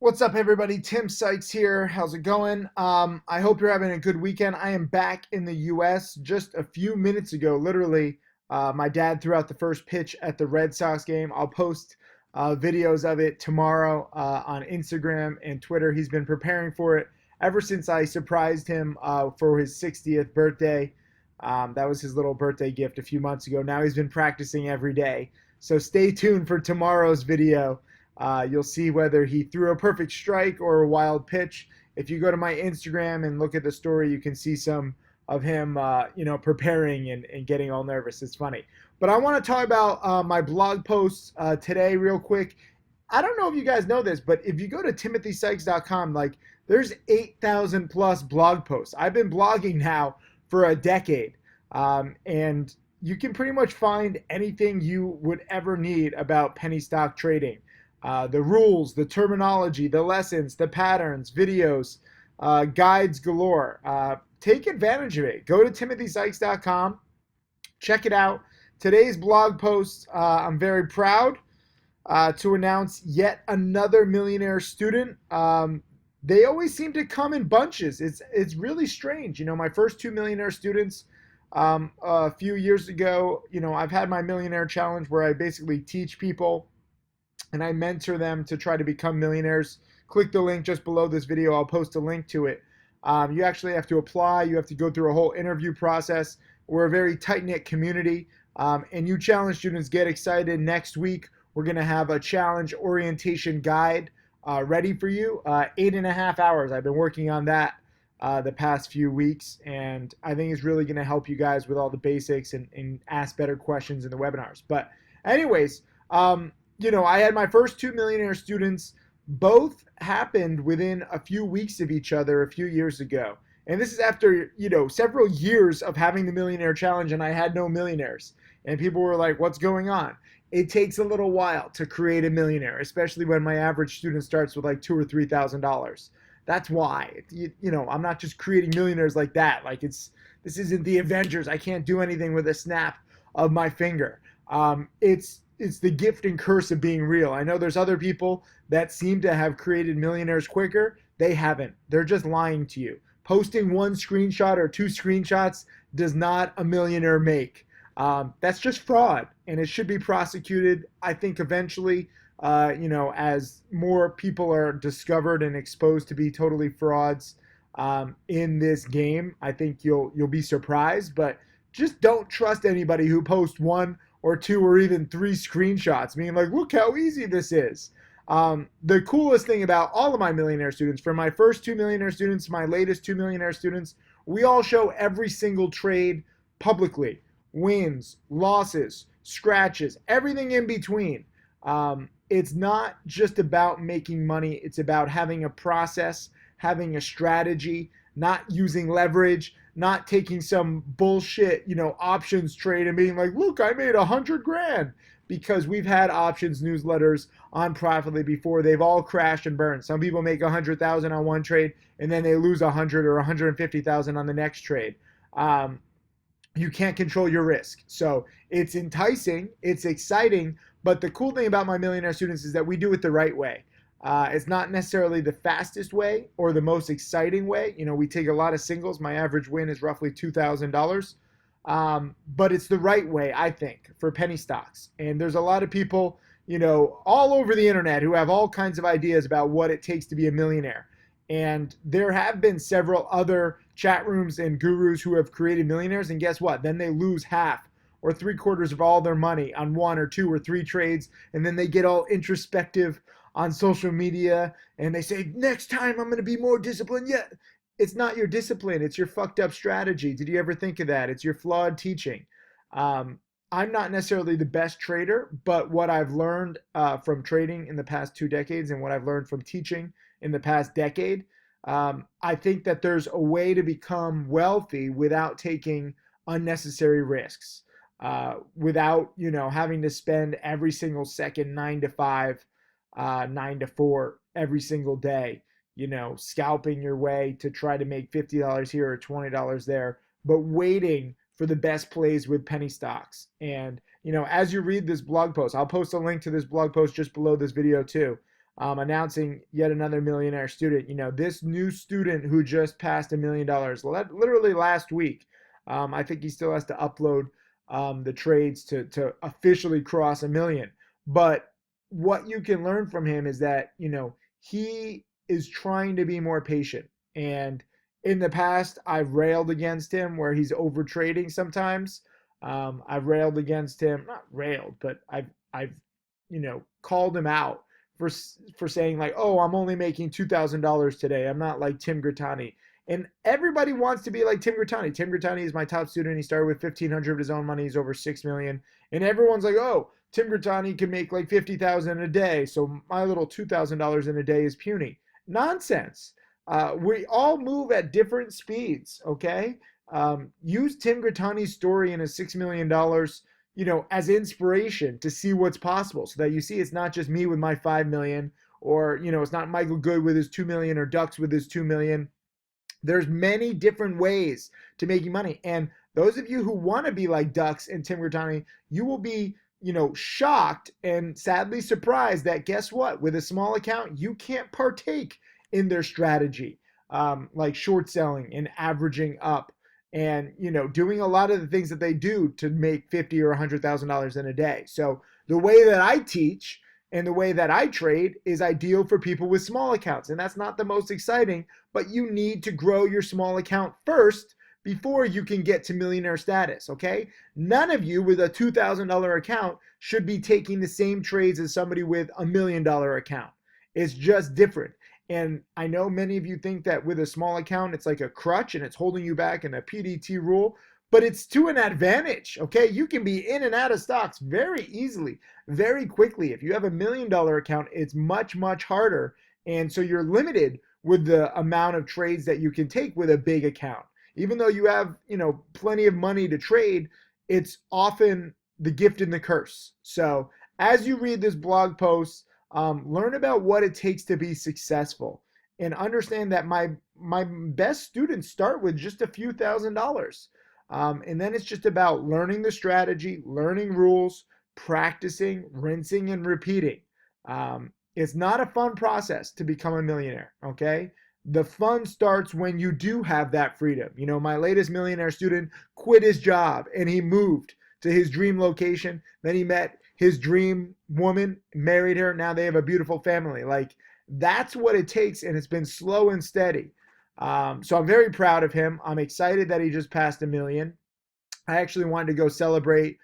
What's up, everybody? Tim Sykes here. How's it going? I hope you're having a good weekend. I am back in the U.S. Just a few minutes ago, literally, my dad threw out the first pitch at the Red Sox game. I'll post videos of it tomorrow on Instagram and Twitter. He's been preparing for it ever since I surprised him for his 60th birthday. That was his little birthday gift a few months ago. Now he's been practicing every day. So stay tuned for tomorrow's video. You'll see whether he threw a perfect strike or a wild pitch. If you go to my Instagram and look at the story, you can see some of him, preparing and getting all nervous. It's funny. But I want to talk about my blog posts today real quick. I don't know if you guys know this, but if you go to timothysykes.com, there's 8,000 plus blog posts. I've been blogging now for a decade. And you can pretty much find anything you would ever need about penny stock trading. The rules, the terminology, the lessons, the patterns, videos, guides galore. Take advantage of it. Go to timothysykes.com. Check it out. Today's blog post, I'm very proud to announce yet another millionaire student. They always seem to come in bunches. It's really strange. My first two millionaire students a few years ago, I've had my millionaire challenge where I basically teach people and I mentor them to try to become millionaires. Click the link just below this video. I'll post a link to it. You actually have to apply. You have to go through a whole interview process. We're a very tight-knit community, and you challenge students get excited. Next week, we're going to have a challenge orientation guide ready for you. 8.5 hours. I've been working on that the past few weeks, and I think it's really going to help you guys with all the basics and ask better questions in the webinars. But anyways, I had my first two millionaire students. Both happened within a few weeks of each other a few years ago. And this is after, several years of having the millionaire challenge, and I had no millionaires. And people were like, what's going on? It takes a little while to create a millionaire, especially when my average student starts with like $2,000 or $3,000. That's why, I'm not just creating millionaires like that. This isn't the Avengers. I can't do anything with a snap of my finger. It's the gift and curse of being real. I know there's other people that seem to have created millionaires quicker. They haven't. They're just lying to you. Posting one screenshot or two screenshots does not a millionaire make. That's just fraud, and it should be prosecuted. I think eventually, as more people are discovered and exposed to be totally frauds in this game, I think you'll be surprised. But just don't trust anybody who posts one or two or even three screenshots, meaning look how easy this is. The coolest thing about all of my millionaire students, from my first two millionaire students to my latest two millionaire students, we all show every single trade publicly. Wins, losses, scratches, everything in between. It's not just about making money. It's about having a process, having a strategy, not using leverage, not taking some bullshit, options trade and being like, look, I made 100 grand, because we've had options newsletters on Profitly before. They've all crashed and burned. Some people make 100,000 on one trade and then they lose 100 or 150,000 on the next trade. You can't control your risk. So it's enticing, it's exciting, but the cool thing about my millionaire students is that we do it the right way. It's not necessarily the fastest way or the most exciting way. We take a lot of singles. My average win is roughly $2,000. But it's the right way, I think, for penny stocks. And there's a lot of people, all over the internet who have all kinds of ideas about what it takes to be a millionaire. And there have been several other chat rooms and gurus who have created millionaires. And guess what? Then they lose half or three-quarters of all their money on one or two or three trades. And then they get all introspective on social media and they say, next time I'm going to be more disciplined. Yeah, it's not your discipline. It's your fucked up strategy. Did you ever think of that? It's your flawed teaching. I'm not necessarily the best trader, but what I've learned from trading in the past 2 decades and what I've learned from teaching in the past decade, I think that there's a way to become wealthy without taking unnecessary risks, without, having to spend every single second 9 to 5, 9 to 4 every single day, scalping your way to try to make $50 here or $20 there, but waiting for the best plays with penny stocks. And, as you read this blog post, I'll post a link to this blog post just below this video too. announcing yet another millionaire student. This new student who just passed $1 million literally last week. I think he still has to upload the trades to officially cross 1 million. But what you can learn from him is that, he is trying to be more patient. And in the past, I've railed against him where he's over trading sometimes. I've railed against him, not railed, but I've called him out for saying like, oh, I'm only making $2,000 today. I'm not like Tim Grittani. And everybody wants to be like Tim Grittani. Tim Grittani is my top student. He started with 1,500 of his own money. He's over 6 million. And everyone's like, oh, Tim Grittani can make like 50,000 a day. So my little $2,000 in a day is puny. Nonsense. We all move at different speeds. Okay. Use Tim Grittani's story and his $6 million, as inspiration to see what's possible, so that you see it's not just me with my 5 million, or, it's not Michael Good with his 2 million or Ducks with his 2 million. There's many different ways to making money. And those of you who want to be like Ducks and Tim Grittani, you will be, shocked and sadly surprised that, guess what? With a small account, you can't partake in their strategy, like short selling and averaging up, and doing a lot of the things that they do to make $50,000 or $100,000 in a day. So the way that I teach and the way that I trade is ideal for people with small accounts. And that's not the most exciting, but you need to grow your small account first before you can get to millionaire status, okay? None of you with a $2,000 account should be taking the same trades as somebody with a $1 million account. It's just different. And I know many of you think that with a small account, it's like a crutch and it's holding you back in a PDT rule, but it's to an advantage, okay? You can be in and out of stocks very easily, very quickly. If you have a $1 million account, it's much, much harder. And so you're limited with the amount of trades that you can take with a big account. Even though you have, plenty of money to trade, it's often the gift and the curse. So as you read this blog post, learn about what it takes to be successful, and understand that my best students start with just a few $1,000s. And then it's just about learning the strategy, learning rules, practicing, rinsing, and repeating. It's not a fun process to become a millionaire, okay? The fun starts when you do have that freedom. My latest millionaire student quit his job and he moved to his dream location. Then he met his dream woman, married her. Now they have a beautiful family. Like, that's what it takes, and it's been slow and steady. So I'm very proud of him. I'm excited that he just passed 1 million. I actually wanted to go celebrate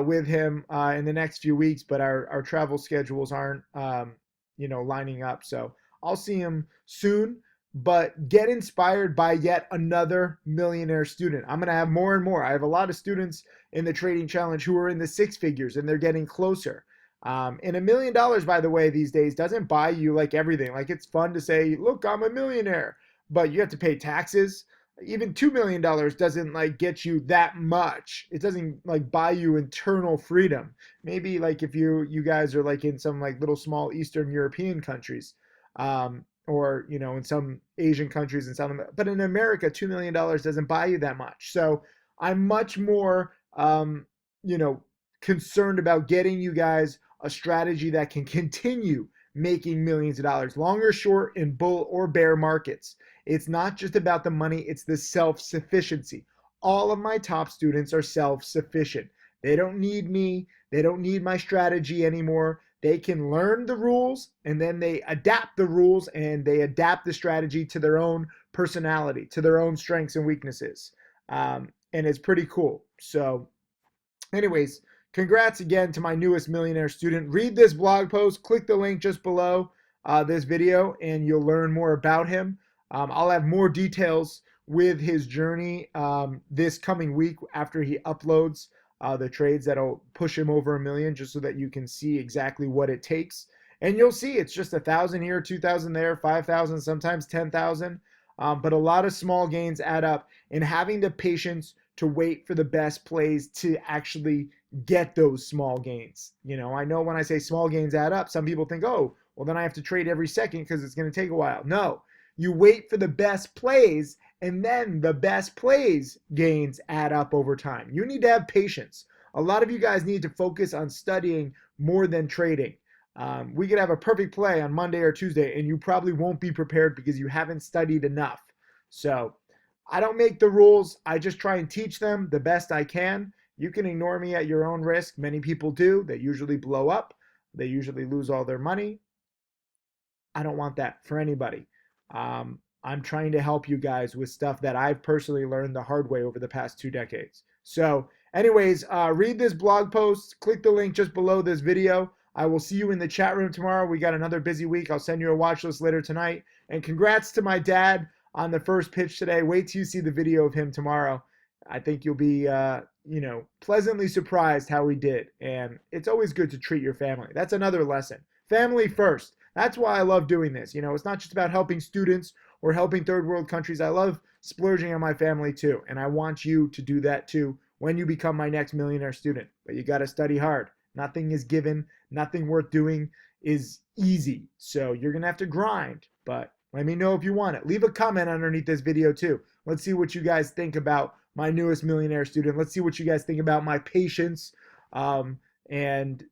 with him in the next few weeks, but our travel schedules aren't, lining up. So I'll see him soon. But get inspired by yet another millionaire student. I'm going to have more and more. I have a lot of students in the trading challenge who are in the 6 figures, and they're getting closer. And $1 million, by the way, these days doesn't buy you like everything. Like, it's fun to say, look, I'm a millionaire, but you have to pay taxes. Even $2 million doesn't like get you that much. It doesn't like buy you internal freedom. Maybe like if you guys are like in some like little small Eastern European countries, or in some Asian countries in South America. But in America, $2 million doesn't buy you that much. So I'm much more, concerned about getting you guys a strategy that can continue making millions of dollars, long or short, in bull or bear markets. It's not just about the money, it's the self-sufficiency. All of my top students are self-sufficient. They don't need me. They don't need my strategy anymore. They can learn the rules, and then they adapt the rules, and they adapt the strategy to their own personality, to their own strengths and weaknesses. And it's pretty cool. So anyways, congrats again to my newest millionaire student. Read this blog post, click the link just below this video, and you'll learn more about him. I'll have more details with his journey this coming week after he uploads the trades that'll push him over 1 million, just so that you can see exactly what it takes. And you'll see it's just 1,000 here, 2,000 there, 5,000, sometimes 10,000. But a lot of small gains add up, and having the patience to wait for the best plays to actually get those small gains. I know when I say small gains add up, some people think, oh, well, then I have to trade every second because it's going to take a while. No, you wait for the best plays, and then the best plays gains add up over time. You need to have patience. A lot of you guys need to focus on studying more than trading. We could have a perfect play on Monday or Tuesday, and you probably won't be prepared because you haven't studied enough. So I don't make the rules. I just try and teach them the best I can. You can ignore me at your own risk. Many people do. They usually blow up. They usually lose all their money. I don't want that for anybody. I'm trying to help you guys with stuff that I've personally learned the hard way over the past 2 decades. So, anyways, read this blog post. Click the link just below this video. I will see you in the chat room tomorrow. We got another busy week. I'll send you a watch list later tonight. And congrats to my dad on the first pitch today. Wait till you see the video of him tomorrow. I think you'll be, pleasantly surprised how he did. And it's always good to treat your family. That's another lesson. Family first. That's why I love doing this. It's not just about helping students or helping third world countries. I love splurging on my family too. And I want you to do that too when you become my next millionaire student. But you got to study hard. Nothing is given. Nothing worth doing is easy. So you're going to have to grind. But let me know if you want it. Leave a comment underneath this video too. Let's see what you guys think about my newest millionaire student. Let's see what you guys think about my patience. And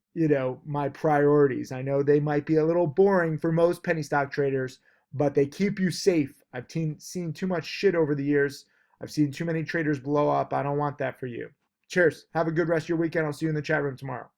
my priorities. I know they might be a little boring for most penny stock traders, but they keep you safe. I've seen too much shit over the years. I've seen too many traders blow up. I don't want that for you. Cheers. Have a good rest of your weekend. I'll see you in the chat room tomorrow.